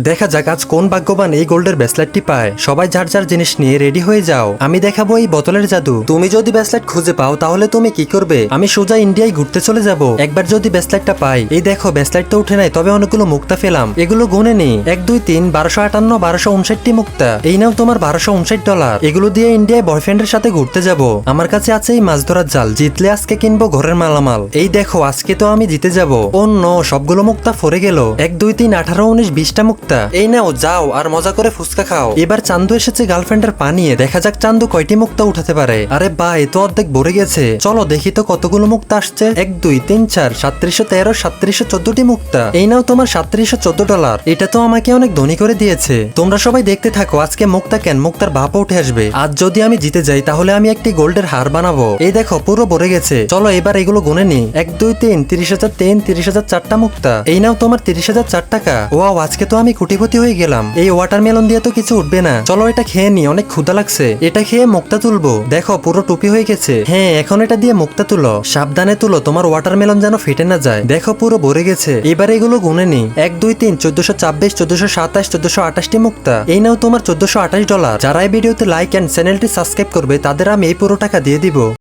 দেখা যাক আজ কোন ভাগ্যবান এই গোল্ডের ব্রেসলেটটি পায়। সবাই যার যার জিনিস নিয়ে রেডি হয়ে যাও, আমি দেখাবো এই বোতলের জাদু। তুমি যদি ব্রেসলেট খুঁজে পাও তাহলে তুমি কি করবে? আমি সোজা ইন্ডিয়ায় ঘুরতে চলে যাব। একবার যদি ব্রেসলেটটা পাই, এই দেখো ব্রেসলেট তো উঠে নাই, তবে অনেকগুলো মুক্তা পেলাম। এগুলো গুনে নি, 1 2 3 1258 1259টি মুক্তা। এই নাও তোমার $1259। এগুলো দিয়ে ইন্ডিয়ায় বয়ফ্রেন্ডের সাথে ঘুরতে যাব। আমার কাছে আছে এই মাছ ধরার জাল, জিতলে আজকে কিনবো ঘরের মালামাল। এই দেখো আজকে তো আমি জিতে যাব। ও নো, সবগুলো মুক্তা ফরে গেল। 1 2 3 18 19 20টা মুক্তা। এই নাও যাও আর মজা করে ফুচকা খাও। এবার চান্দু এসেছে গার্লফ্রেন্ডের পানিয়ে, দেখা যাক চান্দু কয়টি মুক্তা উঠাতে পারে। আরে বা, এ তো অর্ধেক ভরে গেছে। চলো দেখি তো কতগুলো মুক্তা আসছে। 1 2 3 4 3713 3714টি মুক্তা। এই নাও তোমার $3714। এটা তো আমাকে অনেক ধনী করে দিয়েছে। তোমরা সবাই দেখতে থাকো, আজকে মুক্তা কেন মুক্তার ভাপও উঠে আসবে। আজ যদি আমি জিতে যাই তাহলে আমি একটি গোল্ডের হার বানাবো। এই দেখো পুরো ভরে গেছে। চলো এবার এগুলো গুনে নি। 1 2 3 30,003 30,004টা মুক্তা। এই নাও তোমার 30,004 টাকা। ওয়াও, আজকে তো আমি কোটিপতি হয়ে গেলাম। এই ওয়াটারমেলন দিয়ে তো কিছু উঠবে না। চলো এটা খেয়ে নি, অনেক ক্ষুধা লাগছে। এটা খেয়ে মুক্তা তুলবো। দেখো পুরো টুপি হয়ে গেছে। হ্যাঁ, এখন এটা দিয়ে মুক্তা তুলো, সাবধানে তুলো, তোমার ওয়াটারমেলন যেন ফেটে না যায়। দেখো পুরো ভরে গেছে। এবার এগুলো গুনে নি। 1 2 3 1426 1427 1428টি মুক্তা। এই নাও তোমার $1428। যারা এই ভিডিওতে লাইক এন্ড চ্যানেলটি সাবস্ক্রাইব করবে তাদের আমি এই পুরো টাকা দিয়ে দিব।